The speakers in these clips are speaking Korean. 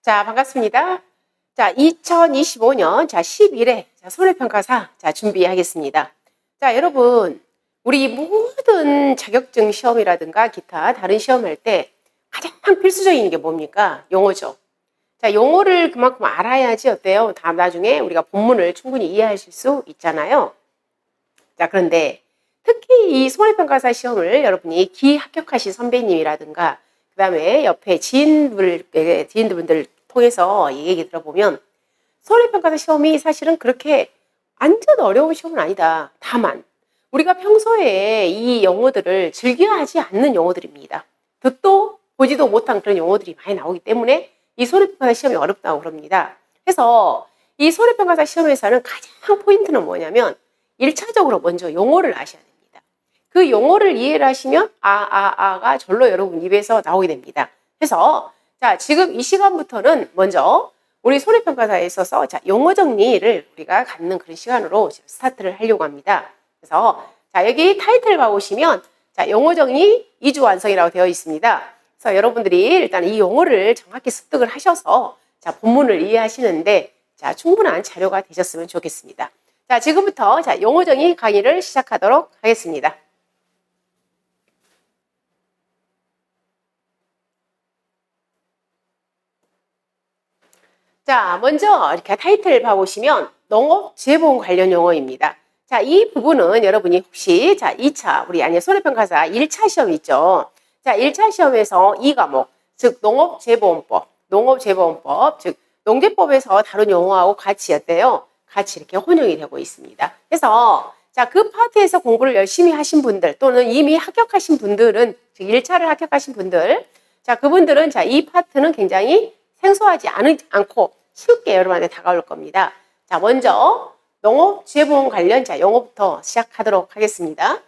자, 반갑습니다. 자, 2025년 11회 손해평가사 준비하겠습니다. 자, 여러분, 우리 모든 자격증 시험이라든가 기타 다른 시험할 때 가장 필수적인 게 뭡니까? 용어죠. 자, 용어를 그만큼 알아야지 어때요? 다음 나중에 우리가 본문을 충분히 이해하실 수 있잖아요. 자, 그런데 특히 이 손해평가사 시험을 여러분이 기합격하신 선배님이라든가 그 다음에 옆에 지인분들 통해서 이 얘기 들어보면 손해평가사 시험이 사실은 그렇게 완전 어려운 시험은 아니다. 다만 우리가 평소에 이 용어들을 즐겨하지 않는 용어들입니다. 듣도 보지도 못한 그런 용어들이 많이 나오기 때문에 이 손해평가사 시험이 어렵다고 그럽니다. 그래서 이 손해평가사 시험에서는 가장 포인트는 뭐냐면 1차적으로 먼저 용어를 아셔야 됩니다. 그 용어를 이해를 하시면 아가 절로 여러분 입에서 나오게 됩니다. 그래서 자, 지금 이 시간부터는 먼저 우리 손해평가사에 있어서 용어 정리를 우리가 갖는 그런 시간으로 스타트를 하려고 합니다. 그래서 자, 여기 타이틀 봐보시면 자, 용어 정리 2주 완성이라고 되어 있습니다. 그래서 여러분들이 일단 이 용어를 정확히 습득을 하셔서 자, 본문을 이해하시는데 자, 충분한 자료가 되셨으면 좋겠습니다. 자, 지금부터 자, 용어 정의 강의를 시작하도록 하겠습니다. 자, 먼저 이렇게 타이틀 봐보시면 농업재보험 관련 용어입니다. 자, 이 부분은 여러분이 혹시 자, 2차 우리 손해평가사 1차 시험 있죠. 자, 1차 시험에서 이 과목, 즉 농업재보험법, 즉 농재법에서 다룬 용어하고 같이 어때요? 같이 이렇게 혼용이 되고 있습니다. 그래서 자, 그 파트에서 공부를 열심히 하신 분들 또는 이미 합격하신 분들은 즉 1차를 합격하신 분들 자, 그분들은 자, 이 파트는 굉장히 생소하지 않고 쉽게 여러분한테 다가올 겁니다. 자, 먼저 농업재보험 관련 자, 용어부터 시작하도록 하겠습니다.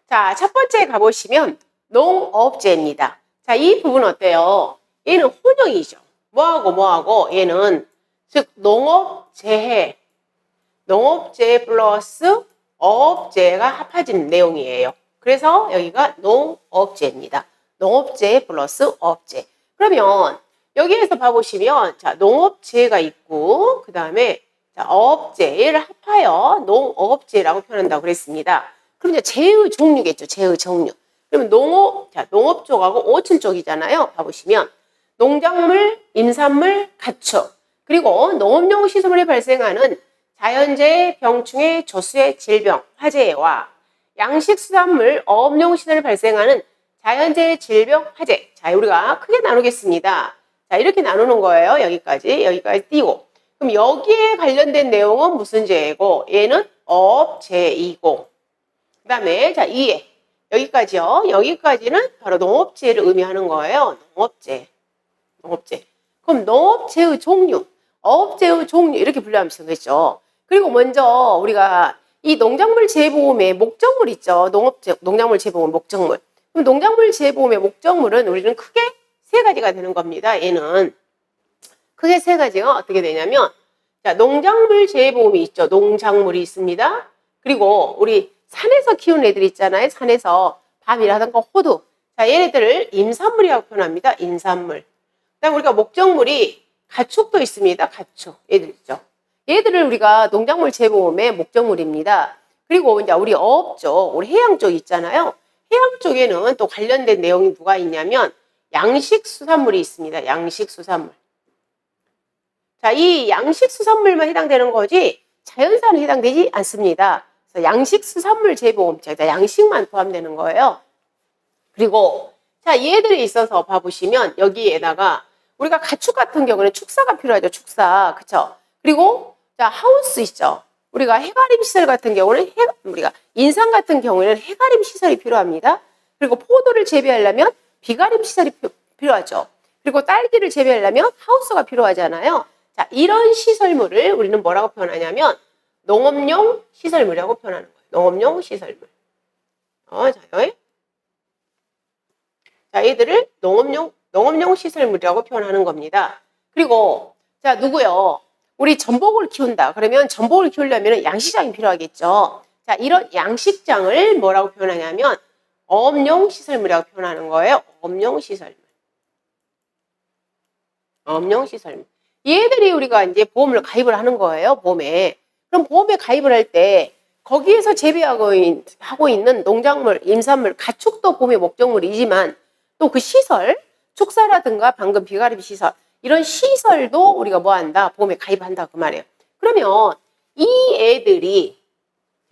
자, 첫 번째 가보시면 농업재입니다. 자, 이 부분 어때요? 얘는 혼용이죠. 뭐하고 얘는 즉 농업재해, 농업재 플러스 어업재가 합해진 내용이에요. 그래서 여기가 농업재입니다. 농업재 플러스 어업재. 그러면 여기에서 봐보시면 자, 농업재가 있고 그 다음에 어업재 얘를 합하여 농업재라고 표현한다고 그랬습니다. 그럼 이제 재의 종류겠죠. 재의 종류. 그러면 농업 쪽하고 오천 쪽이잖아요. 봐보시면 농작물, 임산물, 가축 그리고 농업용 시설물에 발생하는 자연재해, 병충해, 조수해, 질병, 화재와 양식수산물, 어업용 시설에 발생하는 자연재해, 질병, 화재. 자, 우리가 크게 나누겠습니다. 자, 이렇게 나누는 거예요. 여기까지 띄고. 그럼 여기에 관련된 내용은 무슨 재해고 얘는 어업재이고 그 다음에 자, 2에 여기까지요. 여기까지는 바로 농업재를 의미하는 거예요. 농업재. 그럼 농업재의 종류, 어업재의 종류 이렇게 분류하면 되겠죠. 그리고 먼저 우리가 이 농작물 재보험의 목적물 있죠. 농작물 재보험 목적물. 그럼 농작물 재보험의 목적물은 우리는 크게 세 가지가 되는 겁니다. 얘는 크게 세 가지가 어떻게 되냐면 자, 농작물 재보험이 있죠. 농작물이 있습니다. 그리고 우리 산에서 키우는 애들 있잖아요. 산에서 밤이라든가 호두. 자, 얘네들을 임산물이라고 표현합니다. 임산물. 그다음 우리가 목적물이 가축도 있습니다. 가축. 얘들 있죠. 얘들을 우리가 농작물 재보험의 목적물입니다. 그리고 이제 우리 어업 쪽, 우리 해양 쪽 있잖아요. 해양 쪽에는 또 관련된 내용이 누가 있냐면 양식수산물이 있습니다. 양식수산물. 자, 이 양식수산물만 해당되는 거지 자연산은 해당되지 않습니다. 그래서 양식수산물 재보험, 양식만 포함되는 거예요. 그리고 자, 얘들이 있어서 봐보시면 여기에다가 우리가 가축 같은 경우는 축사가 필요하죠. 축사. 그쵸? 그리고 자, 하우스 있죠. 우리가 해가림 시설 같은 경우는 우리가 인삼 같은 경우에는 해가림 시설이 필요합니다. 그리고 포도를 재배하려면 비가림 시설이 필요하죠. 그리고 딸기를 재배하려면 하우스가 필요하잖아요. 자, 이런 시설물을 우리는 뭐라고 표현하냐면 농업용 시설물이라고 표현하는 거예요. 농업용 시설물. 자, 얘들을 농업용 농업용 시설물이라고 표현하는 겁니다. 그리고 자, 누구요? 우리 전복을 키운다. 그러면 전복을 키우려면 양식장이 필요하겠죠. 자, 이런 양식장을 뭐라고 표현하냐면 어업용 시설물이라고 표현하는 거예요. 어업용 시설물. 어업용 시설물. 얘들이 우리가 이제 보험을 가입을 하는 거예요. 보험에. 그럼 보험에 가입을 할 때 거기에서 재배하고 있는 농작물, 임산물, 가축도 보험의 목적물이지만 또 그 시설, 축사라든가 방금 비가리비 시설, 이런 시설도 우리가 뭐 한다? 보험에 가입한다 그 말이에요. 그러면 이 애들이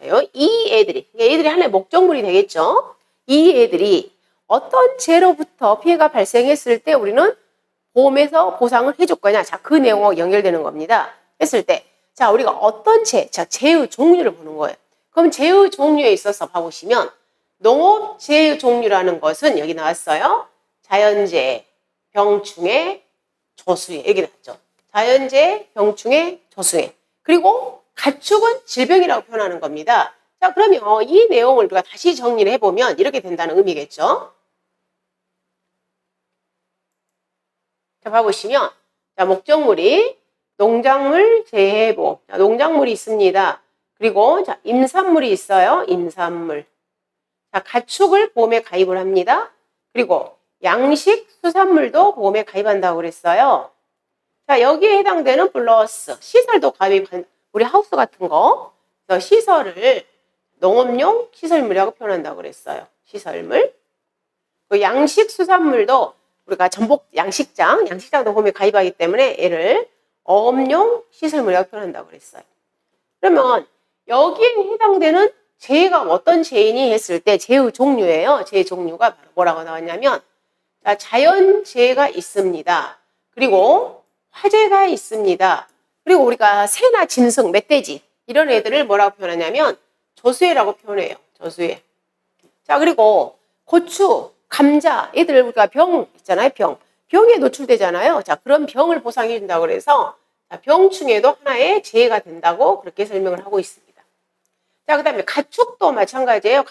얘들이 하나의 목적물이 되겠죠. 이 애들이 어떤 죄로부터 피해가 발생했을 때 우리는 보험에서 보상을 해줄 거냐. 자, 그 내용하고 연결되는 겁니다. 했을 때, 자, 우리가 어떤 죄, 자, 죄의 종류를 보는 거예요. 그럼 죄의 종류에 있어서 봐보시면 농업죄의 종류라는 것은 여기 나왔어요. 자연재해, 병충해, 조수해. 여기 나왔죠. 자연재해, 병충해, 조수해. 그리고 가축은 질병이라고 표현하는 겁니다. 자, 그러면 이 내용을 우리가 다시 정리를 해보면 이렇게 된다는 의미겠죠. 자, 봐보시면, 자, 목적물이 농작물 재해보험. 자, 농작물이 있습니다. 그리고, 자, 임산물이 있어요. 임산물. 자, 가축을 보험에 가입을 합니다. 그리고 양식, 수산물도 보험에 가입한다고 그랬어요. 자, 여기에 해당되는 플러스, 시설도 가입한, 우리 하우스 같은 거. 그래서 시설을 농업용 시설물이라고 표현한다고 그랬어요. 시설물. 그 양식, 수산물도 우리가 전복 양식장도 보험에 가입하기 때문에 얘를 어업용 시설물이라고 표현한다고 그랬어요. 그러면 여기에 해당되는 재해가 어떤 재해니 했을 때 재의 종류예요. 재해 종류가 바로 뭐라고 나왔냐면 자연재해가 있습니다. 그리고 화재가 있습니다. 그리고 우리가 새나 짐승, 멧돼지 이런 애들을 뭐라고 표현하냐면 조수해라고 표현해요. 조수해. 자, 그리고 고추, 감자, 애들 우리가 병 있잖아요. 병에 노출되잖아요. 자, 그런 병을 보상해 준다고 그래서 병충해도 하나의 재해가 된다고 그렇게 설명을 하고 있습니다. 자, 그 다음에 가축도 마찬가지예요.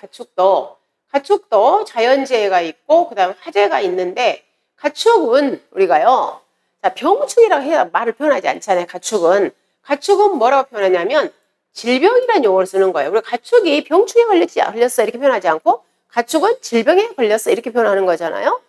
가축도 자연재해가 있고 그 다음에 화재가 있는데 가축은 우리가요. 자, 병충해라고 해야 말을 표현하지 않잖아요. 가축은 뭐라고 표현하냐면 질병이라는 용어를 쓰는 거예요. 우리 가축이 병충해 걸렸어 이렇게 표현하지 않고 가축은 질병에 걸렸어 이렇게 표현하는 거잖아요.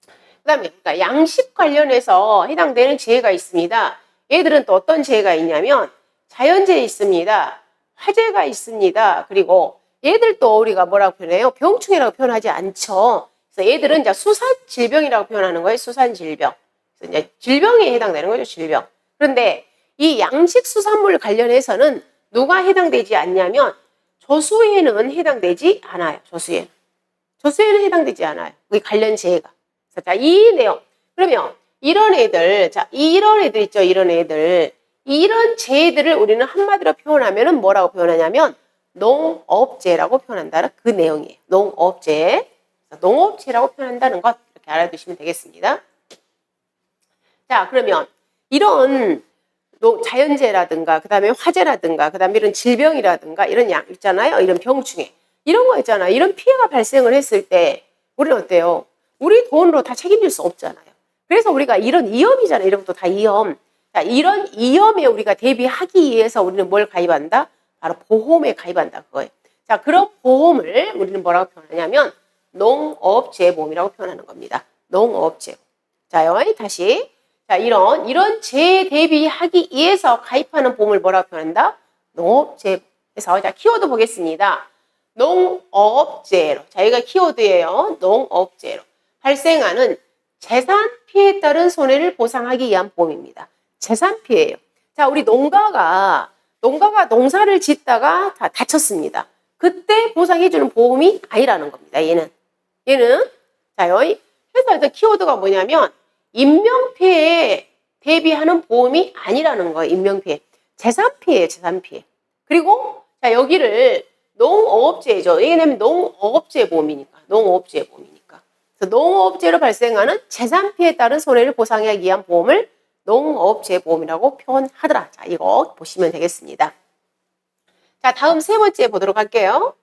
그 다음에 그러니까 양식 관련해서 해당되는 재해가 있습니다. 얘들은 또 어떤 재해가 있냐면 자연재해 있습니다. 화재가 있습니다. 그리고 얘들도 우리가 뭐라고 표현해요? 병충해라고 표현하지 않죠. 그래서 얘들은 이제 수산질병이라고 표현하는 거예요. 수산질병. 그래서 이제 질병에 해당되는 거죠. 질병. 그런데 이 양식 수산물 관련해서는 누가 해당되지 않냐면 조수해는 해당되지 않아요. 조수해는 해당되지 않아요. 그 관련 재해가. 자, 이 내용. 그러면 이런 애들, 자, 이런 애들 있죠. 이런 애들. 이런 재해들을 우리는 한마디로 표현하면은 뭐라고 표현하냐면 농업재해라고 표현한다는 그 내용이에요. 농업재해. 농업재해라고 표현한다는 것 이렇게 알아두시면 되겠습니다. 자, 그러면 이런 자연재해라든가 그다음에 화재라든가 그다음에 이런 질병이라든가 이런 양 있잖아요. 이런 병충해. 이런 거 있잖아요. 이런 피해가 발생을 했을 때 우리는 어때요? 우리 돈으로 다 책임질 수 없잖아요. 그래서 우리가 이런 위험이잖아요. 이런 것도 다 위험. 자, 이런 위험에 우리가 대비하기 위해서 우리는 뭘 가입한다? 바로 보험에 가입한다. 그거예요. 자, 그런 보험을 우리는 뭐라고 표현하냐면 농업재해보험이라고 표현하는 겁니다. 농업재해보험. 자요, 다시. 자, 이런 재해 대비하기 위해서 가입하는 보험을 뭐라고 표현한다? 농업재해에서 자, 키워드 보겠습니다. 농업재해로. 자, 여기가 키워드예요. 농업재해로. 발생하는 재산 피해에 따른 손해를 보상하기 위한 보험입니다. 재산 피해예요. 자, 우리 농가가 농사를 짓다가 다 다쳤습니다. 그때 보상해주는 보험이 아니라는 겁니다. 얘는. 자, 여기 회사에서 키워드가 뭐냐면 인명피해에 대비하는 보험이 아니라는 거예요. 인명피해. 재산피해예요. 재산피해. 그리고 자, 여기를 농업재해죠. 왜냐면 농업재보험이니까. 그래서 농업재로 발생하는 재산피해에 따른 손해를 보상하기 위한 보험을 농업재보험이라고 표현하더라. 자, 이거 보시면 되겠습니다. 자, 다음 세 번째 보도록 할게요.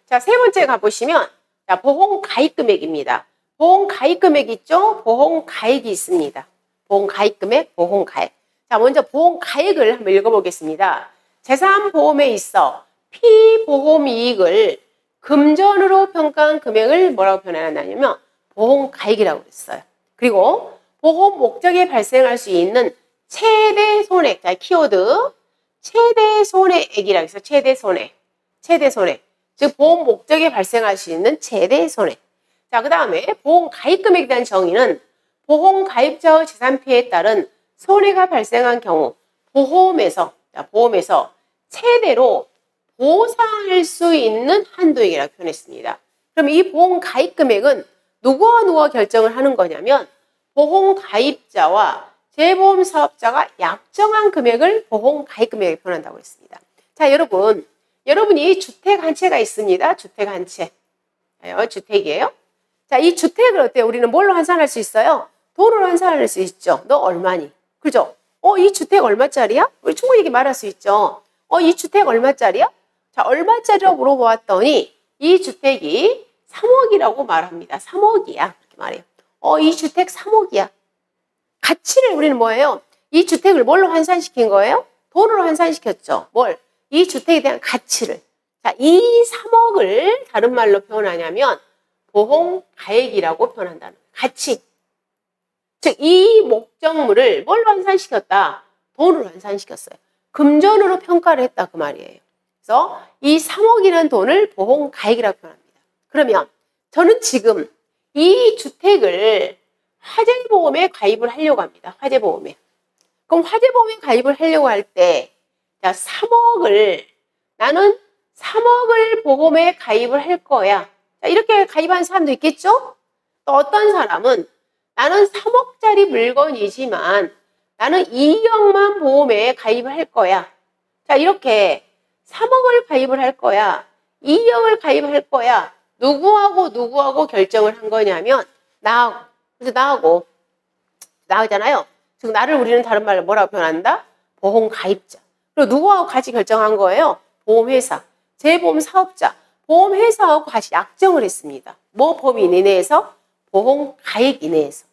자, 세 번째 가보시면, 자, 보험 가입 금액입니다. 보험 가입 금액 있죠? 보험 가액이 있습니다. 보험 가입 금액, 보험 가액. 자, 먼저 보험 가액을 한번 읽어보겠습니다. 재산보험에 있어 피보험 이익을 금전으로 평가한 금액을 뭐라고 표현하냐면 보험 가액이라고 그랬어요. 그리고 보험 목적에 발생할 수 있는 최대 손해, 자, 키워드 최대 손해액이라고 해서 최대 손해. 즉 보험 목적에 발생할 수 있는 최대 손해. 자, 그 다음에 보험 가입 금액에 대한 정의는 보험 가입자의 재산 피해에 따른 손해가 발생한 경우 보험에서 최대로 보상할 수 있는 한도액이라고 표현했습니다. 그럼 이 보험 가입 금액은 누구와 결정을 하는 거냐면 보험 가입자와 재보험 사업자가 약정한 금액을 보험 가입 금액에 표현한다고 했습니다. 자, 여러분이 주택 한 채가 있습니다. 주택 한 채. 주택이에요. 자, 이 주택을 어때요? 우리는 뭘로 환산할 수 있어요? 돈으로 환산할 수 있죠. 너 얼마니? 그죠? 이 주택 얼마짜리야? 우리 충분히 이렇게 말할 수 있죠. 이 주택 얼마짜리야? 자, 얼마짜리라고 물어보았더니 이 주택이 3억이라고 말합니다. 3억이야. 이렇게 말해요. 이 주택 3억이야. 가치를 우리는 뭐예요? 이 주택을 뭘로 환산시킨 거예요? 돈으로 환산시켰죠. 뭘? 이 주택에 대한 가치를. 자, 이 3억을 다른 말로 표현하냐면 보험 가액이라고 표현한다는 거예요. 가치. 즉, 이 목적물을 뭘로 환산시켰다? 돈으로 환산시켰어요. 금전으로 평가를 했다 그 말이에요. 그래서 이 3억이라는 돈을 보험 가액이라고 표현합니다. 그러면 저는 지금 이 주택을 화재보험에 가입을 하려고 합니다. 화재보험에. 그럼 화재보험에 가입을 하려고 할 때, 자, 나는 3억을 보험에 가입을 할 거야. 자, 이렇게 가입한 사람도 있겠죠? 또 어떤 사람은 나는 3억짜리 물건이지만 나는 2억만 보험에 가입을 할 거야. 자, 이렇게 3억을 가입을 할 거야. 2억을 가입할 거야. 누구하고 결정을 한 거냐면 나하고. 그래서 나하잖아요. 즉 나를 우리는 다른 말로 뭐라고 표현한다? 보험 가입자. 그리고 누구하고 같이 결정한 거예요? 보험회사, 재보험 사업자, 보험회사하고 같이 약정을 했습니다. 뭐 범위 내에서? 보험 가입 이내에서.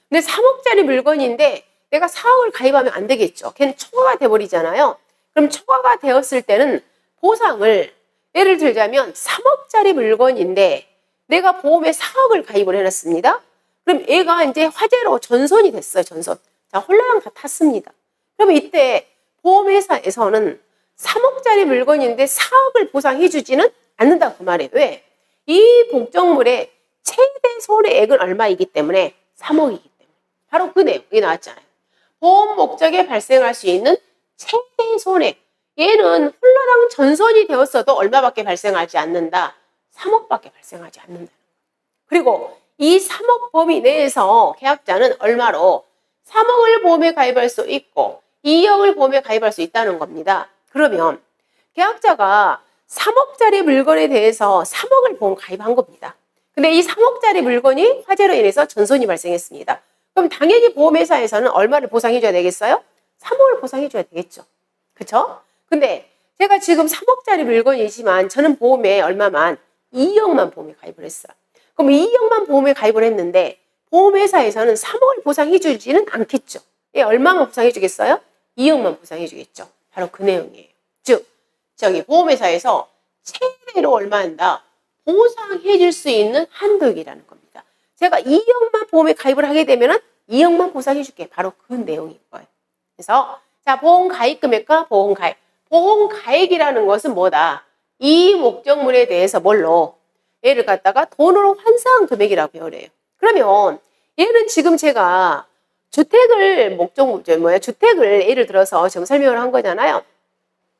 근데 3억짜리 물건인데 내가 4억을 가입하면 안 되겠죠. 걔는 초과가 돼버리잖아요. 그럼 초과가 되었을 때는 보상을 예를 들자면 3억짜리 물건인데 내가 보험에 4억을 가입을 해놨습니다. 그럼 얘가 이제 화재로 전손이 됐어요. 전손. 자, 홀라당 다 탔습니다. 그러면 이때 보험회사에서는 3억짜리 물건인데 4억을 보상해주지는 않는다 그 말이에요. 왜? 이 목적물의 최대 손해액은 얼마이기 때문에 3억이기 때문에. 바로 그 내용이 나왔잖아요. 보험 목적에 발생할 수 있는 최대 손해. 얘는 홀라당 전손이 되었어도 얼마밖에 발생하지 않는다. 3억밖에 발생하지 않는다. 그리고 이 3억 범위 내에서 계약자는 얼마로 3억을 보험에 가입할 수 있고 2억을 보험에 가입할 수 있다는 겁니다. 그러면 계약자가 3억짜리 물건에 대해서 3억을 보험 가입한 겁니다. 근데 이 3억짜리 물건이 화재로 인해서 전손이 발생했습니다. 그럼 당연히 보험회사에서는 얼마를 보상해줘야 되겠어요? 3억을 보상해줘야 되겠죠. 그쵸? 근데 제가 지금 3억짜리 물건이지만 저는 보험에 얼마만? 2억만 보험에 가입을 했어요. 그럼 2억만 보험에 가입을 했는데 보험회사에서는 3억을 보상해주지는 않겠죠. 예, 얼마만 보상해주겠어요? 2억만 보상해주겠죠. 바로 그 내용이에요. 즉, 보험회사에서 최대로 얼마 한다? 보상해줄 수 있는 한도액이라는 겁니다. 제가 2억만 보험에 가입을 하게 되면은 2억만 보상해줄게. 바로 그 내용인 거예요. 그래서 자, 보험 가입 금액과 보험 가입. 보험 가입이라는 것은 뭐다? 이 목적물에 대해서 뭘로? 얘를 갖다가 돈으로 환산한 금액이라고 표현해요. 그러면 얘는 지금 제가 주택을 주택을 예를 들어서 지금 설명을 한 거잖아요.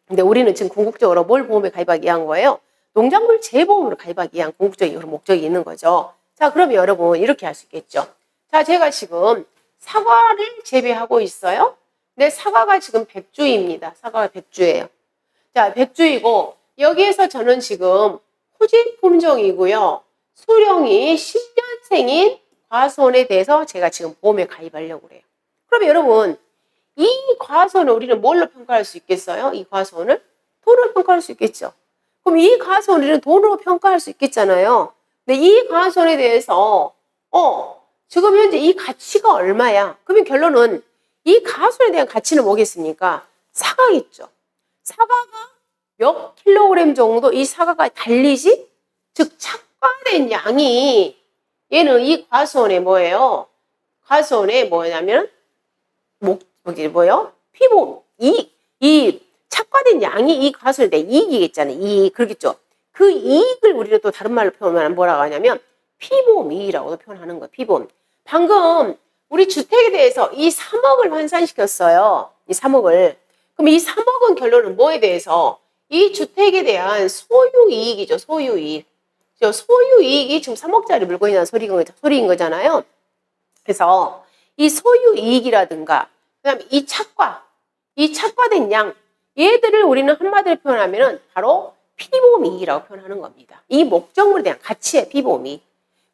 근데 우리는 지금 궁극적으로 뭘 보험에 가입하기 위한 거예요? 농작물 재보험으로 가입하기 위한 궁극적인 목적이 있는 거죠. 자, 그러면 여러분 이렇게 할 수 있겠죠. 자, 제가 지금 사과를 재배하고 있어요. 근데 사과가 지금 100주입니다. 사과가 100주예요. 자, 100주이고 여기에서 저는 지금 후진 품종이고요. 수령이 10년생인 과수원에 대해서 제가 지금 보험에 가입하려고 그래요. 그러면 여러분 이 과수원을 우리는 뭘로 평가할 수 있겠어요? 이 과수원을? 돈으로 평가할 수 있겠죠. 그럼 이 과수원 우리는 돈으로 평가할 수 있겠잖아요. 근데 이 과수원에 대해서 지금 현재 이 가치가 얼마야? 그러면 결론은 이 과수원에 대한 가치는 뭐겠습니까? 사과겠죠. 사과가 몇 킬로그램 정도 이 사과가 달리지? 즉 착과된 양이 얘는 이 과수원에 뭐예요? 과수원에 뭐냐면 뭐예요? 피부 이 착과된 양이 이 과수원에 대한 이익이겠잖아요. 이익 그렇겠죠. 그 이익을 우리는 또 다른 말로 표현하면 뭐라고 하냐면 피보험이익이라고도 표현하는 거예요. 피보험. 방금 우리 주택에 대해서 이 3억을 환산시켰어요. 이 3억을. 그럼 이 3억은 결론은 뭐에 대해서? 이 주택에 대한 소유이익이죠. 소유이익. 소유이익이 지금 3억짜리 물건이라는 소리인 거잖아요. 그래서 이 소유이익이라든가 그다음에 이 착과된 양 얘들을 우리는 한마디로 표현하면은 바로 피보험이익이라고 표현하는 겁니다. 이 목적물에 대한 가치의 피보험이익.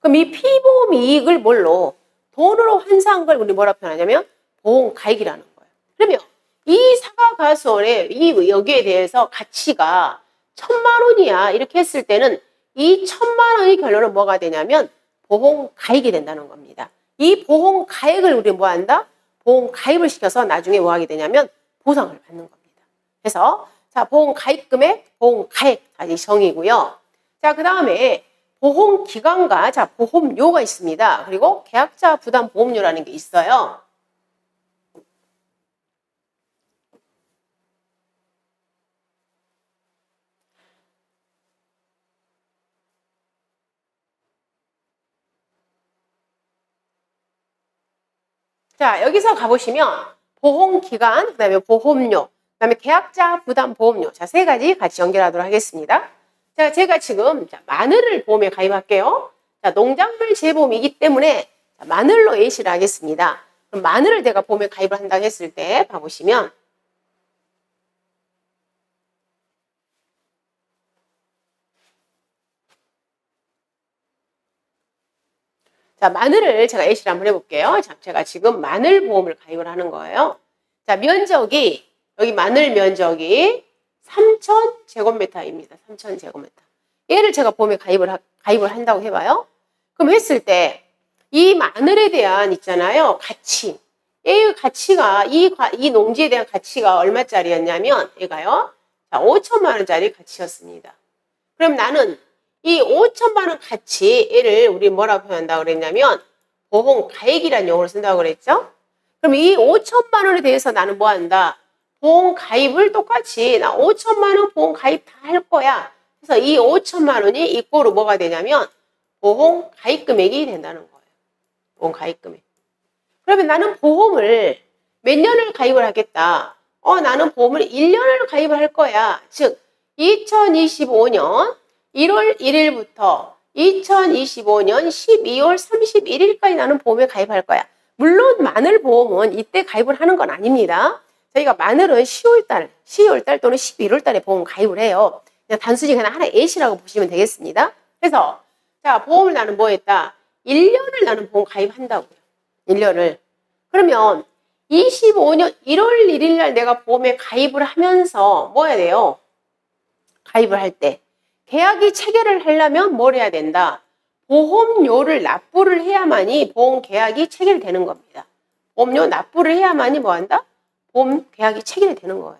그럼 이 피보험이익을 뭘로? 돈으로 환산한 걸 우리 뭐라 표현하냐면 보험가액이라는 거예요. 그러면 이 사과과수원의 여기에 대해서 가치가 1,000만 원이야 이렇게 했을 때는 이 1,000만 원의 결론은 뭐가 되냐면 보험가액이 된다는 겁니다. 이 보험가액을 우리 뭐 한다? 보험가입을 시켜서 나중에 뭐 하게 되냐면 보상을 받는 겁니다. 그래서 자 보험가입금액, 보험가액 다시 정의고요. 자 그 다음에 보험기간과 자 보험료가 있습니다. 그리고 계약자 부담 보험료라는 게 있어요. 자 여기서 가보시면 보험기간, 그 다음에 보험료, 그 다음에 계약자 부담 보험료 자 세 가지 같이 연결하도록 하겠습니다. 자 제가 지금 마늘을 보험에 가입할게요. 자 농작물 재보험이기 때문에 자, 마늘로 예시를 하겠습니다. 그럼 마늘을 내가 보험에 가입을 한다고 했을 때 봐보시면 자, 마늘을 제가 예시를 한번 해볼게요. 자, 제가 지금 마늘 보험을 가입을 하는 거예요. 자, 면적이, 여기 마늘 면적이 3,000제곱미터입니다. 3,000제곱미터. 얘를 제가 보험에 가입을 한다고 해봐요. 그럼 했을 때, 이 마늘에 대한 있잖아요. 가치. 이 가치가, 이 농지에 대한 가치가 얼마짜리였냐면, 얘가요. 자, 5천만 원짜리 가치였습니다. 그럼 나는 이 5천만 원 가치를 우리 뭐라고 표현한다고 그랬냐면 보험가액이라는 용어를 쓴다고 그랬죠? 그럼 이 5천만 원에 대해서 나는 뭐 한다? 보험가입을 똑같이 나 5천만 원 보험가입 다 할 거야. 그래서 이 5천만 원이 이꼬로 뭐가 되냐면 보험가입 금액이 된다는 거예요. 보험가입 금액. 그러면 나는 보험을 몇 년을 가입을 하겠다. 나는 보험을 1년을 가입을 할 거야. 즉 2025년 1월 1일부터 2025년 12월 31일까지 나는 보험에 가입할 거야. 물론 마늘 보험은 이때 가입을 하는 건 아닙니다. 저희가 마늘은 10월달 또는 11월달에 보험 가입을 해요. 그냥 단순히 그냥 하나의 예시라고 보시면 되겠습니다. 그래서 자 보험을 나는 뭐 했다? 1년을 나는 보험 가입한다고요. 1년을. 그러면 25년 1월 1일 날 내가 보험에 가입을 하면서 뭐 해야 돼요? 가입을 할 때. 계약이 체결을 하려면 뭘 해야 된다? 보험료를 납부를 해야만이 보험 계약이 체결되는 겁니다. 보험료 납부를 해야만이 뭐 한다? 보험 계약이 체결이 되는 거예요.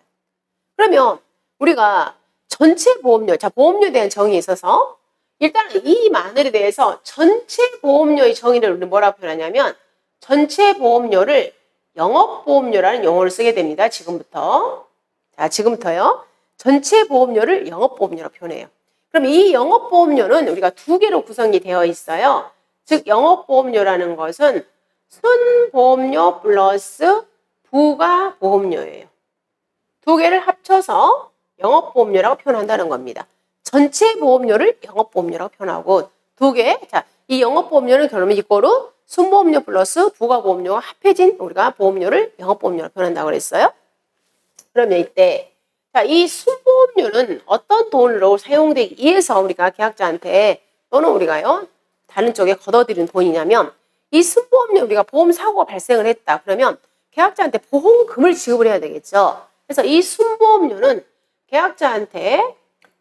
그러면 우리가 전체 보험료, 자 보험료에 대한 정의에 있어서 일단 이 마늘에 대해서 전체 보험료의 정의를 우리 뭐라고 표현하냐면 전체 보험료를 영업보험료라는 용어를 쓰게 됩니다. 지금부터. 자 지금부터요. 전체 보험료를 영업보험료로 표현해요. 그럼 이 영업보험료는 우리가 두 개로 구성이 되어 있어요. 즉 영업보험료라는 것은 순보험료 플러스 부가보험료예요. 두 개를 합쳐서 영업보험료라고 표현한다는 겁니다. 전체 보험료를 영업보험료라고 표현하고 두 개, 자, 이 영업보험료는 결론은 이거로 순보험료 플러스 부가보험료가 합해진 우리가 보험료를 영업보험료라고 표현한다고 그랬어요. 그러면 이때 자, 이 순보험료는 어떤 돈으로 사용되기 위해서 우리가 계약자한테 또는 우리가요 다른 쪽에 걷어들인 돈이냐면 이 순보험료 우리가 보험사고가 발생을 했다. 그러면 계약자한테 보험금을 지급을 해야 되겠죠. 그래서 이 순보험료는 계약자한테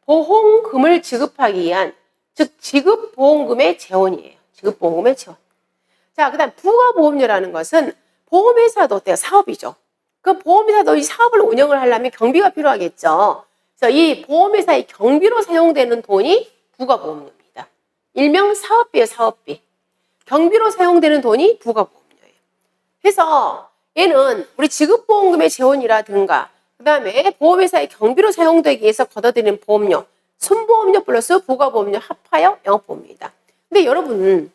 보험금을 지급하기 위한, 즉 지급보험금의 재원이에요. 지급보험금의 재원. 자, 그 다음 부가보험료라는 것은 보험회사도 어때요? 사업이죠. 그 보험회사도 이 사업을 운영을 하려면 경비가 필요하겠죠. 그래서 이 보험회사의 경비로 사용되는 돈이 부가보험료입니다. 일명 사업비예요, 사업비. 경비로 사용되는 돈이 부가보험료예요. 그래서 얘는 우리 지급보험금의 재원이라든가 그 다음에 보험회사의 경비로 사용되기 위해서 걷어들이는 보험료, 순보험료 플러스 부가보험료 합하여 영업보험료이다. 근데 여러분,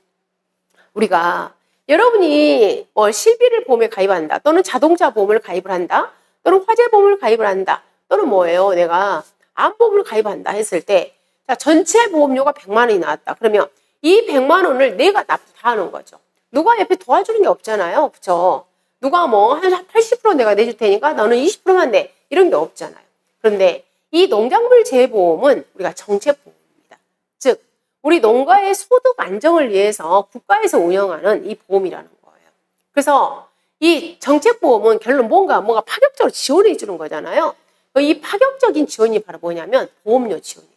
우리가 여러분이 실비를 보험에 가입한다 또는 자동차 보험을 가입을 한다 또는 화재보험을 가입을 한다 또는 뭐예요? 내가 암보험을 가입한다 했을 때 자, 전체 보험료가 100만 원이 나왔다. 그러면 이 100만 원을 내가 납부 다 하는 거죠. 누가 옆에 도와주는 게 없잖아요. 그렇죠? 누가 뭐 한 80% 내가 내줄 테니까 너는 20%만 내. 이런 게 없잖아요. 그런데 이 농작물 재보험은 우리가 정책보험입니다. 즉 우리 농가의 소득 안정을 위해서 국가에서 운영하는 이 보험이라는 거예요. 그래서 이 정책보험은 결론 뭔가 파격적으로 지원해 주는 거잖아요. 이 파격적인 지원이 바로 뭐냐면 보험료 지원이에요.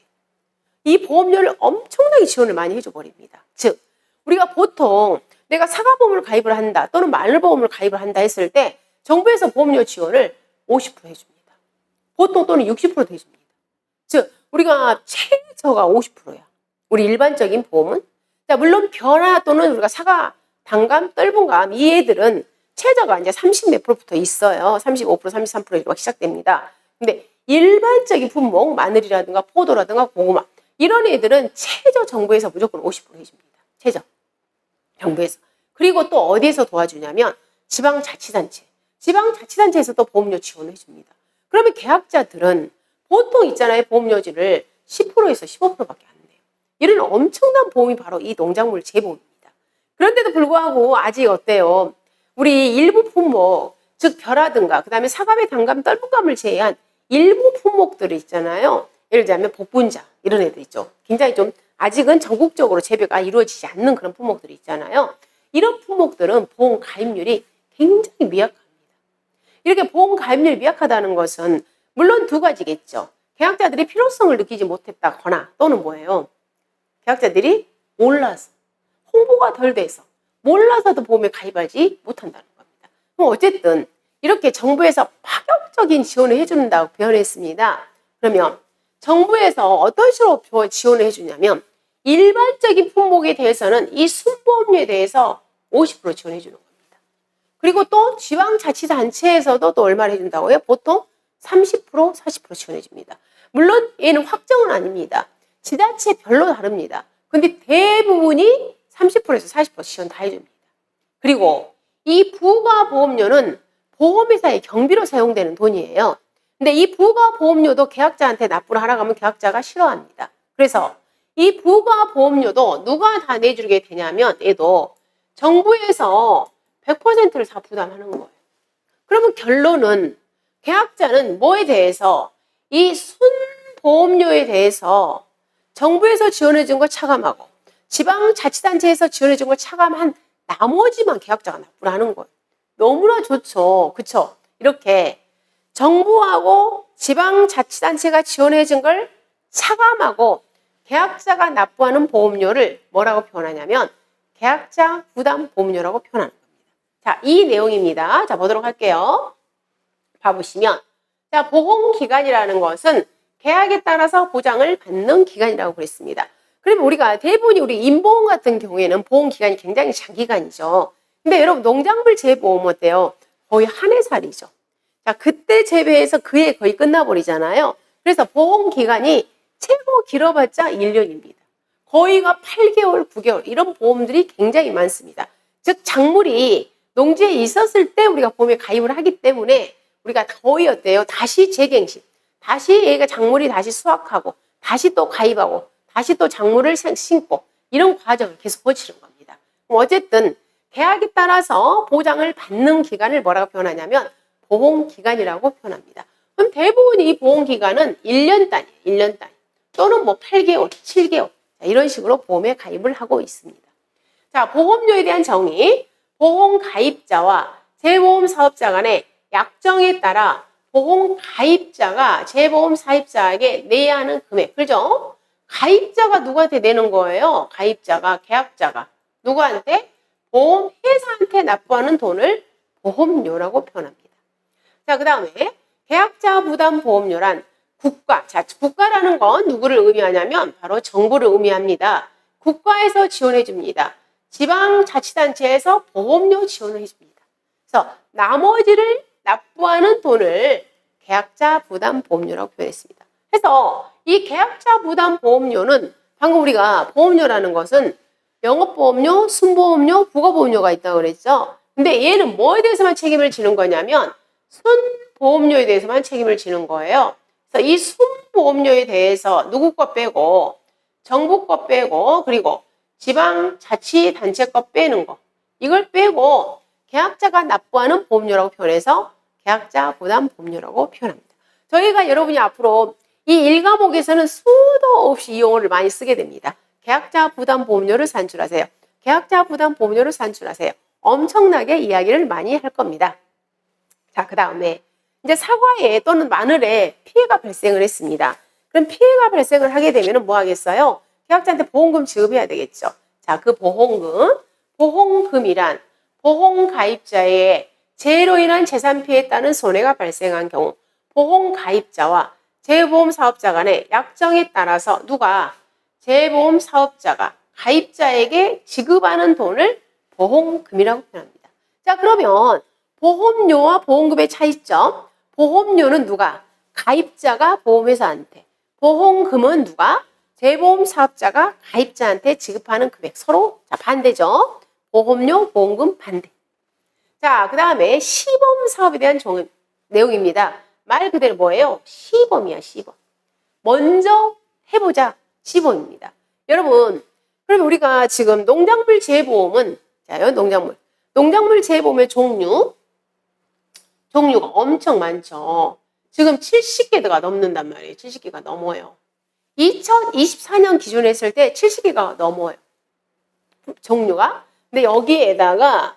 이 보험료를 엄청나게 지원을 많이 해줘 버립니다. 즉 우리가 보통 내가 사과보험을 가입을 한다 또는 마늘보험을 가입을 한다 했을 때 정부에서 보험료 지원을 50% 해줍니다. 보통 또는 60%도 해줍니다. 즉 우리가 최저가 50%야. 우리 일반적인 보험은 자, 물론 벼나 또는 우리가 사과, 단감, 떫은감 이 애들은 최저가 이제 30 몇 %부터 있어요. 35%, 33% 이렇게 시작됩니다. 근데 일반적인 품목, 마늘이라든가 포도라든가 고구마 이런 애들은 최저 정부에서 무조건 50% 해줍니다. 최저 정부에서. 그리고 또 어디에서 도와주냐면 지방자치단체. 지방자치단체에서 또 보험료 지원을 해줍니다. 그러면 계약자들은 보통 있잖아요. 보험료지를 10%에서 15%밖에 안 돼요. 이런 엄청난 보험이 바로 이 농작물 재보험입니다. 그런데도 불구하고 아직 어때요? 우리 일부 품목, 즉 벼라든가 그 다음에 사과배, 단감, 떫은감을 제외한 일부 품목들이 있잖아요. 예를 들자면 복분자 이런 애들 있죠. 굉장히 좀 아직은 전국적으로 재배가 이루어지지 않는 그런 품목들이 있잖아요. 이런 품목들은 보험 가입률이 굉장히 미약합니다. 이렇게 보험 가입률이 미약하다는 것은 물론 두 가지겠죠. 계약자들이 필요성을 느끼지 못했다거나 또는 뭐예요? 계약자들이 몰라서 홍보가 덜 돼서 몰라서도 보험에 가입하지 못한다는 겁니다. 그럼 어쨌든 이렇게 정부에서 파격적인 지원을 해준다고 표현했습니다. 그러면 정부에서 어떤 식으로 지원을 해주냐면 일반적인 품목에 대해서는 이 순보험료에 대해서 50% 지원해 주는 겁니다. 그리고 또 지방자치단체에서도 또 얼마를 해준다고요? 보통 30%, 40% 지원해 줍니다. 물론 얘는 확정은 아닙니다. 지자체별로 다릅니다. 근데 대부분이 30%에서 40% 지원 다 해줍니다. 그리고 이 부가보험료는 보험회사의 경비로 사용되는 돈이에요. 근데 이 부가보험료도 계약자한테 납부를 하라고 하면 계약자가 싫어합니다. 그래서 이 부가보험료도 누가 다 내주게 되냐면 얘도 정부에서 100%를 다 부담하는 거예요. 그러면 결론은 계약자는 뭐에 대해서 이 순보험료에 대해서 정부에서 지원해 준 걸 차감하고 지방자치단체에서 지원해 준 걸 차감한 나머지만 계약자가 납부를 하는 거예요. 너무나 좋죠. 그쵸? 이렇게 정부하고 지방자치단체가 지원해 준 걸 차감하고 계약자가 납부하는 보험료를 뭐라고 표현하냐면 계약자 부담 보험료라고 표현하는 겁니다. 자, 이 내용입니다. 자, 보도록 할게요. 봐보시면 자, 보험기간이라는 것은 계약에 따라서 보장을 받는 기간이라고 그랬습니다. 그러면 우리가 대부분이 우리 인보험 같은 경우에는 보험기간이 굉장히 장기간이죠. 근데 여러분 농작물 재보험 어때요? 거의 한 해살이죠. 자, 그때 재배해서 그해 거의 끝나버리잖아요. 그래서 보험기간이 최고 길어봤자 1년입니다. 거의가 8개월, 9개월 이런 보험들이 굉장히 많습니다. 즉 작물이 농지에 있었을 때 우리가 보험에 가입을 하기 때문에 우리가 거의 어때요? 다시 재갱신, 다시 얘가 작물이 다시 수확하고 다시 또 가입하고 다시 또 작물을 심고 이런 과정을 계속 거치는 겁니다. 어쨌든 계약에 따라서 보장을 받는 기간을 뭐라고 표현하냐면 보험기간이라고 표현합니다. 그럼 대부분 이 보험기간은 1년 단위예요. 1년 단위. 또는 뭐 8개월, 7개월 이런 식으로 보험에 가입을 하고 있습니다. 자, 보험료에 대한 정의. 보험 가입자와 재보험 사업자 간의 약정에 따라 보험 가입자가 재보험 사입자에게 내야 하는 금액. 그죠? 가입자가 누구한테 내는 거예요? 가입자가, 계약자가. 누구한테? 보험회사한테 납부하는 돈을 보험료라고 표현합니다. 자, 그 다음에 계약자 부담 보험료란 국가. 자, 국가라는 건 누구를 의미하냐면 바로 정부를 의미합니다. 국가에서 지원해 줍니다. 지방자치단체에서 보험료 지원을 해줍니다. 그래서 나머지를 납부하는 돈을 계약자 부담 보험료라고 표현했습니다. 그래서 이 계약자 부담 보험료는 방금 우리가 보험료라는 것은 영업보험료, 순보험료, 부가보험료가 있다고 그랬죠. 근데 얘는 뭐에 대해서만 책임을 지는 거냐면 순보험료에 대해서만 책임을 지는 거예요. 그래서 이 순보험료에 대해서 누구 거 빼고 정부 거 빼고 그리고 지방자치단체 거 빼는 거 이걸 빼고 계약자가 납부하는 보험료라고 표현해서 계약자 부담 보험료라고 표현합니다. 저희가 여러분이 앞으로 이 1과목에서는 수도 없이 이 용어를 많이 쓰게 됩니다. 계약자 부담 보험료를 산출하세요. 계약자 부담 보험료를 산출하세요. 엄청나게 이야기를 많이 할 겁니다. 자, 그 다음에 이제 사과에 또는 마늘에 피해가 발생을 했습니다. 그럼 피해가 발생을 하게 되면 뭐 하겠어요? 계약자한테 보험금 지급해야 되겠죠. 자, 그 보험금이란 보험가입자의 재해로 인한 재산 피해에 따른 손해가 발생한 경우 보험가입자와 재보험사업자 간의 약정에 따라서 누가 재보험사업자가 가입자에게 지급하는 돈을 보험금이라고 표현합니다. 자, 그러면 보험료와 보험금의 차이점. 보험료는 누가? 가입자가 보험회사한테. 보험금은 누가? 재보험사업자가 가입자한테 지급하는 금액. 서로 자 반대죠. 보험료, 보험금 반대. 자, 그 다음에 시범사업에 대한 내용입니다. 말 그대로 뭐예요? 시범이야, 시범. 먼저 해보자. 시범입니다. 여러분, 그럼 우리가 지금 농작물 재보험은, 자요, 농작물 재보험의 종류가 엄청 많죠. 지금 70개가 넘는단 말이에요. 70개가 넘어요. 2024년 기준으로 했을 때 70개가 넘어요. 종류가. 근데 여기에다가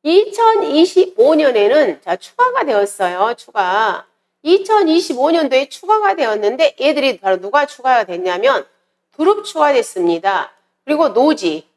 2025년에는 자, 추가가 되었어요. 2025년도에 추가가 되었는데 얘들이 바로 누가 추가가 됐냐면 그룹 추가됐습니다. 그리고 노지.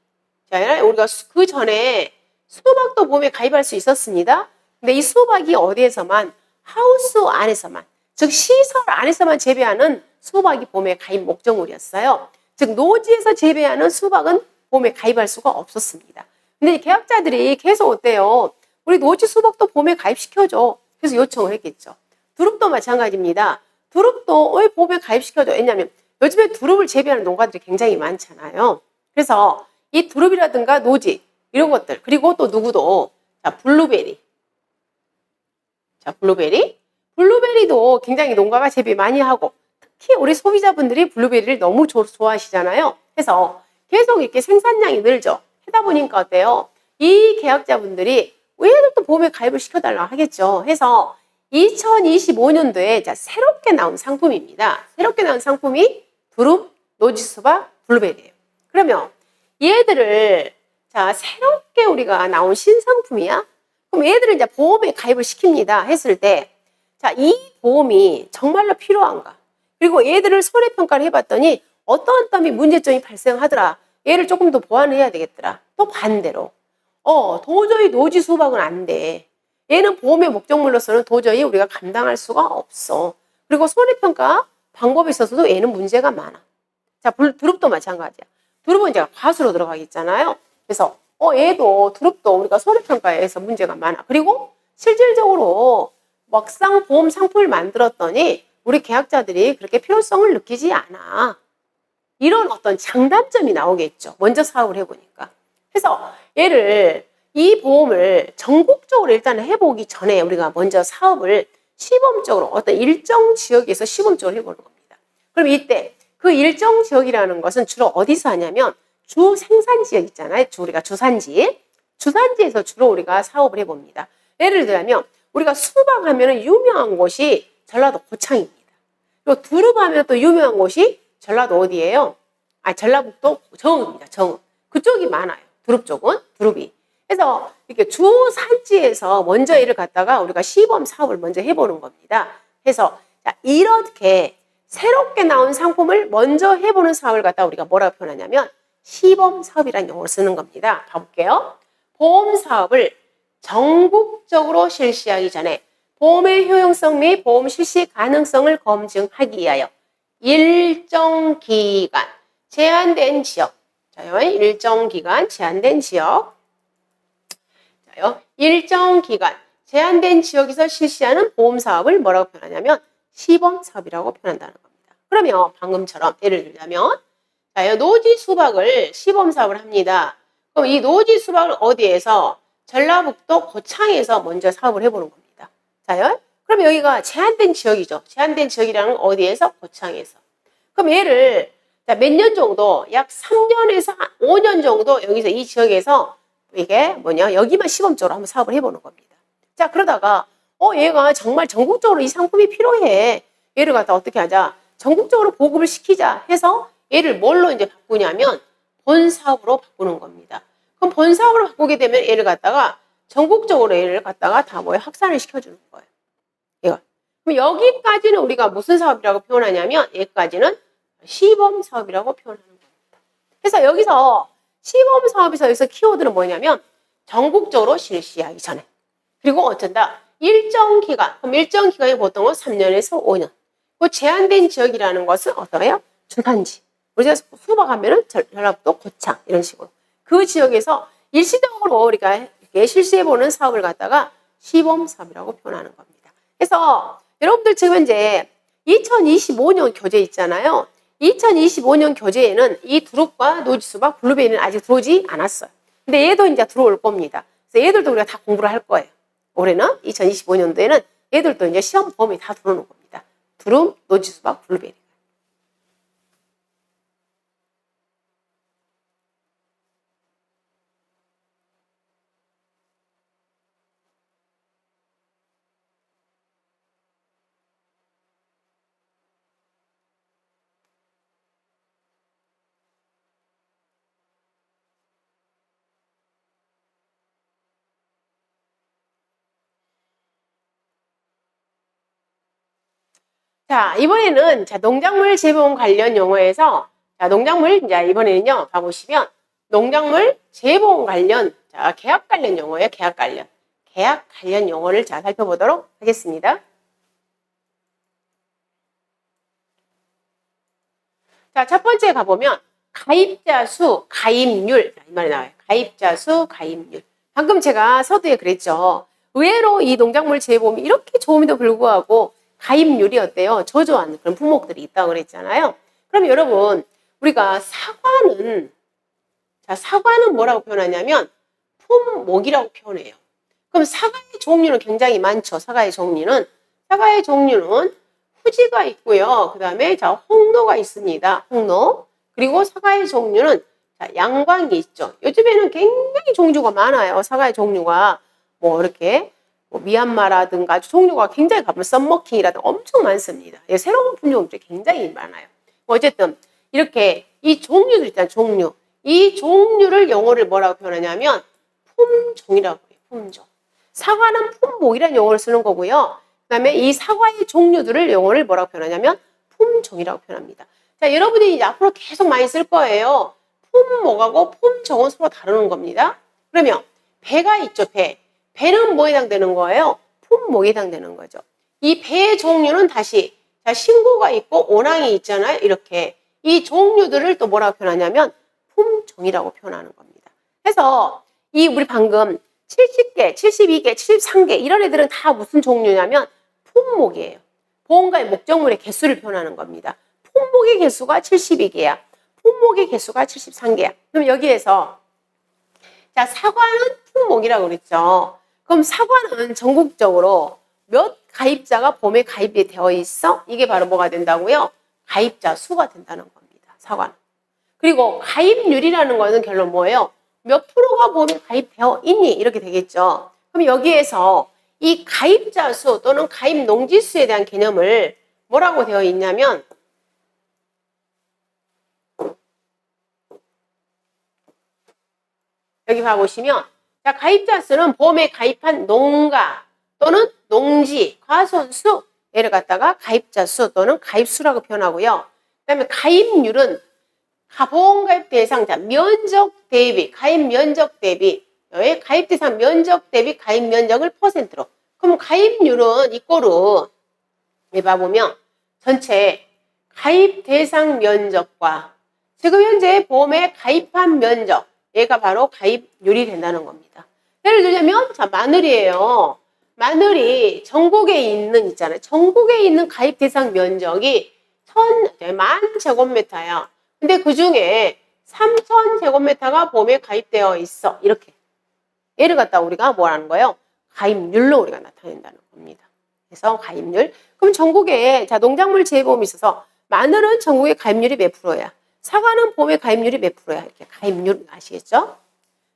자, 우리가 그 전에 수박도 보험에 가입할 수 있었습니다. 근데 이 수박이 어디에서만? 하우스 안에서만, 즉 시설 안에서만 재배하는 수박이 보험에 가입 목적물이었어요. 즉 노지에서 재배하는 수박은 보험에 가입할 수가 없었습니다. 근데 계약자들이 계속 어때요? 우리 노지 수박도 보험에 가입시켜줘. 그래서 요청을 했겠죠. 두릅도 마찬가지입니다. 두릅도 왜 보험에 가입시켜줘? 왜냐하면 요즘에 두릅을 재배하는 농가들이 굉장히 많잖아요. 그래서 이 두릅이라든가 노지 이런 것들 그리고 또 누구도 자 블루베리. 자 블루베리도 굉장히 농가가 재배 많이 하고 특히 우리 소비자분들이 블루베리를 너무 좋아하시잖아요. 그래서 계속 이렇게 생산량이 늘죠. 하다 보니까 어때요? 이 계약자분들이 왜 또 보험에 가입을 시켜달라 하겠죠. 해서 2025년도에 자 새롭게 나온 상품입니다. 새롭게 나온 상품이 두릅, 노지수박, 블루베리예요. 그러면 얘들을 자 새롭게 우리가 나온 신상품이야? 그럼 얘들을 이제 보험에 가입을 시킵니다. 했을 때 자, 이 보험이 정말로 필요한가? 그리고 얘들을 손해평가를 해봤더니 어떤 문제점이 발생하더라. 얘를 조금 더 보완해야 되겠더라. 또 반대로 도저히 노지 수박은 안 돼. 얘는 보험의 목적물로서는 도저히 우리가 감당할 수가 없어. 그리고 손해평가 방법에 있어서도 얘는 문제가 많아. 자, 두릅도 마찬가지야. 두릅은 이제 과수로 들어가겠잖아요. 그래서 얘도 두릅도 우리가 손해평가에서 문제가 많아. 그리고 실질적으로 막상 보험 상품을 만들었더니 우리 계약자들이 그렇게 필요성을 느끼지 않아. 이런 어떤 장단점이 나오겠죠. 먼저 사업을 해보니까. 그래서 이 보험을 전국적으로 일단 해보기 전에 우리가 먼저 사업을 시범적으로 어떤 일정 지역에서 시범적으로 해보는 겁니다. 그럼 이때 그 일정 지역이라는 것은 주로 어디서 하냐면 주 생산 지역 있잖아요. 우리가 주산지에서 주로 우리가 사업을 해봅니다. 예를 들면 우리가 수박 하면은 유명한 곳이 전라도 고창입니다. 그리고 두릅 하면 또 유명한 곳이 전라도 어디예요? 전라북도 정읍입니다. 정읍. 그쪽이 많아요. 두릅 쪽은 두릅이. 그래서 이렇게 주 산지에서 먼저 얘를 갖다가 우리가 시범 사업을 먼저 해보는 겁니다. 그래서 자, 이렇게 새롭게 나온 상품을 먼저 해보는 사업을 갖다 우리가 뭐라고 표현하냐면 시범 사업이라는 용어를 쓰는 겁니다. 봐볼게요. 보험 사업을 전국적으로 실시하기 전에 보험의 효용성 및 보험 실시 가능성을 검증하기 위하여 일정 기간, 제한된 지역, 자요, 일정 기간, 제한된 지역, 자요, 일정 기간, 제한된 지역에서 실시하는 보험 사업을 뭐라고 표현하냐면 시범 사업이라고 표현한다는 겁니다. 그러면 방금처럼 예를 들자면, 자요, 노지 수박을 시범 사업을 합니다. 그럼 이 노지 수박을 어디에서? 전라북도 고창에서 먼저 사업을 해보는 겁니다. 자요, 그럼 여기가 제한된 지역이죠. 제한된 지역이라는 건 어디에서? 고창에서. 그럼 얘를 몇 년 정도, 약 3년에서 5년 정도 여기서 이 지역에서 이게 뭐냐, 여기만 시범적으로 한번 사업을 해보는 겁니다. 자, 그러다가 얘가 정말 전국적으로 이 상품이 필요해. 얘를 갖다 어떻게 하자? 전국적으로 보급을 시키자 해서 얘를 뭘로 이제 바꾸냐면 본사업으로 바꾸는 겁니다. 그럼 본사업으로 바꾸게 되면 얘를 갖다가 전국적으로 얘를 갖다가 다 뭐에 확산을 시켜주는 거예요. 얘가. 그럼 여기까지는 우리가 무슨 사업이라고 표현하냐면 얘까지는 시범 사업이라고 표현하는 겁니다. 그래서 여기서 시범 사업에서 여기서 키워드는 뭐냐면 전국적으로 실시하기 전에. 그리고 어쩐다? 일정 기간. 그럼 일정 기간이 보통은 3년에서 5년. 그 제한된 지역이라는 것은 어떠해요? 주산지. 우리가 수박하면은 전라북도 고창 이런 식으로. 그 지역에서 일시적으로 우리가 이렇게 실시해보는 사업을 갖다가 시범 사업이라고 표현하는 겁니다. 그래서 여러분들 지금 현재 2025년 교재 있잖아요. 2025년 교재에는 이 두릅과 노지수박, 블루베리는 아직 들어오지 않았어요. 근데 얘도 이제 들어올 겁니다. 그래서 얘들도 우리가 다 공부를 할 거예요. 올해는 2025년도에는 얘들도 이제 시험 범위 다 들어오는 겁니다. 두릅, 노지수박, 블루베리. 자, 이번에는 농작물 재봉 관련 용어에서 농작물 이제 이번에는요 봐보시면 농작물 재봉 관련 계약 관련 용어예요. 계약 관련 용어를 살펴보도록 하겠습니다. 자, 첫 번째 가보면 가입자 수, 가입률 이 말이 나와요. 가입자 수, 가입률. 방금 제가 서두에 그랬죠. 의외로 이 농작물 재보험이 이렇게 좋음에도 불구하고 가입률이 어때요? 저조한 그런 품목들이 있다고 그랬잖아요. 그럼 여러분, 우리가 사과는 뭐라고 표현하냐면 품목이라고 표현해요. 그럼 사과의 종류는 굉장히 많죠. 사과의 종류는 후지가 있고요. 그 다음에 홍로가 있습니다. 홍로. 그리고 사과의 종류는 양광이 있죠. 요즘에는 굉장히 종류가 많아요. 사과의 종류가 뭐 이렇게 미얀마라든가 종류가 굉장히 가면 썸머킹이라든가 엄청 많습니다. 새로운 품종들이 굉장히 많아요. 어쨌든 이렇게 이 종류들 있잖아요. 종류. 이 종류를 영어를 뭐라고 표현하냐면 품종이라고 해요. 품종. 사과는 품목이라는 용어를 쓰는 거고요. 그 다음에 이 사과의 종류들을 영어를 뭐라고 표현하냐면 품종이라고 표현합니다. 자, 여러분이 이제 앞으로 계속 많이 쓸 거예요. 품목하고 품종은 서로 다루는 겁니다. 그러면 배가 있죠. 배는 뭐에 해당되는 거예요? 품목에 해당되는 거죠. 이 배의 종류는 다시 신고가 있고 오랑이 있잖아요. 이렇게 이 종류들을 또 뭐라고 표현하냐면 품종이라고 표현하는 겁니다. 그래서 이 우리 방금 70개, 72개, 73개 이런 애들은 다 무슨 종류냐면 품목이에요. 보험가의 목적물의 개수를 표현하는 겁니다. 품목의 개수가 72개야. 품목의 개수가 73개야. 그럼 여기에서 사과는 품목이라고 그랬죠. 그럼 사과는 전국적으로 몇 가입자가 보험에 가입이 되어 있어? 이게 바로 뭐가 된다고요? 가입자 수가 된다는 겁니다. 사과는. 그리고 가입률이라는 거는 결론 뭐예요? 몇 프로가 보험에 가입되어 있니? 이렇게 되겠죠. 그럼 여기에서 이 가입자 수 또는 가입 농지 수에 대한 개념을 뭐라고 되어 있냐면 여기 봐보시면 자, 가입자 수는 보험에 가입한 농가 또는 농지, 과손수 얘를 갖다가 가입자 수 또는 가입수라고 표현하고요. 그다음에 가입률은 보험가입 대상자 면적 대비, 가입 면적 대비, 가입 대상 면적 대비 가입 면적을 퍼센트로. 그럼 가입률은 이꼬르 해봐보면 전체 가입 대상 면적과 지금 현재 보험에 가입한 면적, 얘가 바로 가입률이 된다는 겁니다. 예를 들자면 자, 마늘이에요. 마늘이 전국에 있잖아요. 전국에 있는 가입 대상 면적이 1000만 제곱미터야. 근데 그 중에 3000 제곱미터가 보험에 가입되어 있어. 이렇게. 얘를 갖다 우리가 뭐라는 거예요? 가입률로 우리가 나타낸다는 겁니다. 그래서 가입률. 그럼 전국에 자, 농작물 재보험이 있어서 마늘은 전국의 가입률이 몇 프로야? 사과는 보험의 가입률이 몇 프로야? 이렇게 가입률 아시겠죠?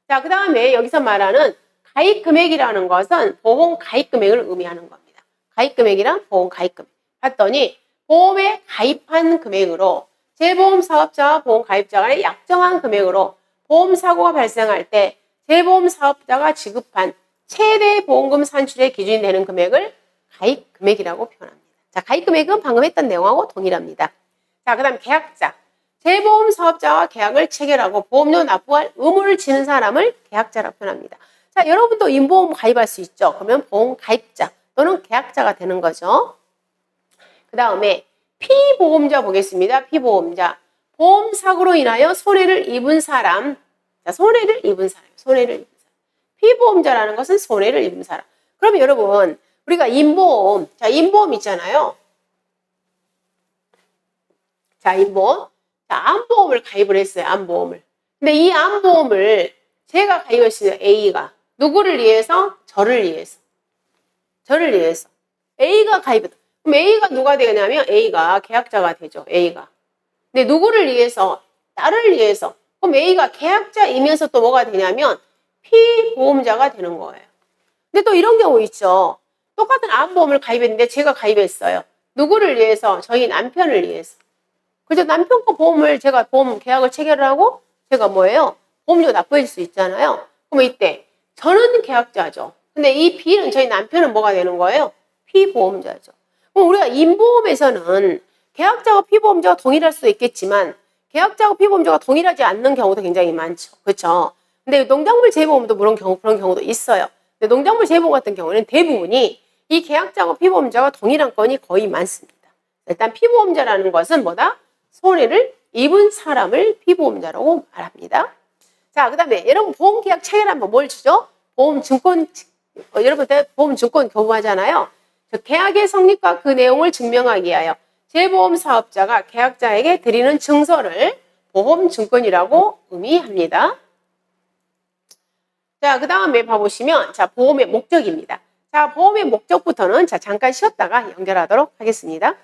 자, 그 다음에 여기서 말하는 가입 금액이라는 것은 보험 가입 금액을 의미하는 겁니다. 가입 금액이란 보험 가입 금액. 봤더니 보험에 가입한 금액으로 재보험 사업자와 보험 가입자 간의 약정한 금액으로 보험 사고가 발생할 때 재보험 사업자가 지급한 최대 보험금 산출의 기준이 되는 금액을 가입 금액이라고 표현합니다. 자, 가입 금액은 방금 했던 내용하고 동일합니다. 자, 그 다음 계약자. 재보험 사업자와 계약을 체결하고 보험료 납부할 의무를 지는 사람을 계약자라고 표현합니다. 자, 여러분도 임보험 가입할 수 있죠. 그러면 보험 가입자 또는 계약자가 되는 거죠. 그 다음에 피보험자 보겠습니다. 피보험자. 보험 사고로 인하여 손해를 입은 사람. 자, 손해를 입은 사람. 손해를 입은 사람. 피보험자라는 것은 손해를 입은 사람. 그러면 여러분, 우리가 임보험. 자, 임보험 있잖아요. 자, 임보험. 자, 암보험을 가입을 했어요. 암보험을. 근데 이 암보험을 제가 가입했어요. A가. 누구를 위해서? 저를 위해서. 저를 위해서. A가 가입했다. 그럼 A가 누가 되냐면 A가 계약자가 되죠. A가. 근데 누구를 위해서? 나를 위해서. 그럼 A가 계약자이면서 또 뭐가 되냐면 피보험자가 되는 거예요. 근데 또 이런 경우 있죠. 똑같은 암보험을 가입했는데 제가 가입했어요. 누구를 위해서? 저희 남편을 위해서. 그래서 남편 거 보험을 제가 보험 계약을 체결을 하고 제가 뭐예요? 보험료 납부해 줄 수 있잖아요. 그럼 이때 저는 계약자죠. 근데 이 B는 저희 남편은 뭐가 되는 거예요? 피보험자죠. 그럼 우리가 임보험에서는 계약자와 피보험자가 동일할 수도 있겠지만 계약자와 피보험자가 동일하지 않는 경우도 굉장히 많죠. 그렇죠? 근데 농작물 재보험도 물론 그런 경우도 있어요. 근데 농작물 재보험 같은 경우는 대부분이 이 계약자와 피보험자가 동일한 건이 거의 많습니다. 일단 피보험자라는 것은 뭐다? 손해를 입은 사람을 피보험자라고 말합니다. 자, 그 다음에 여러분 보험계약 체결하면 뭘 주죠? 보험증권, 여러분 보험증권 교부하잖아요. 계약의 성립과 그 내용을 증명하기 위하여 재보험 사업자가 계약자에게 드리는 증서를 보험증권이라고 의미합니다. 자, 그 다음에 봐보시면 자, 보험의 목적입니다. 자, 보험의 목적부터는 자, 잠깐 쉬었다가 연결하도록 하겠습니다.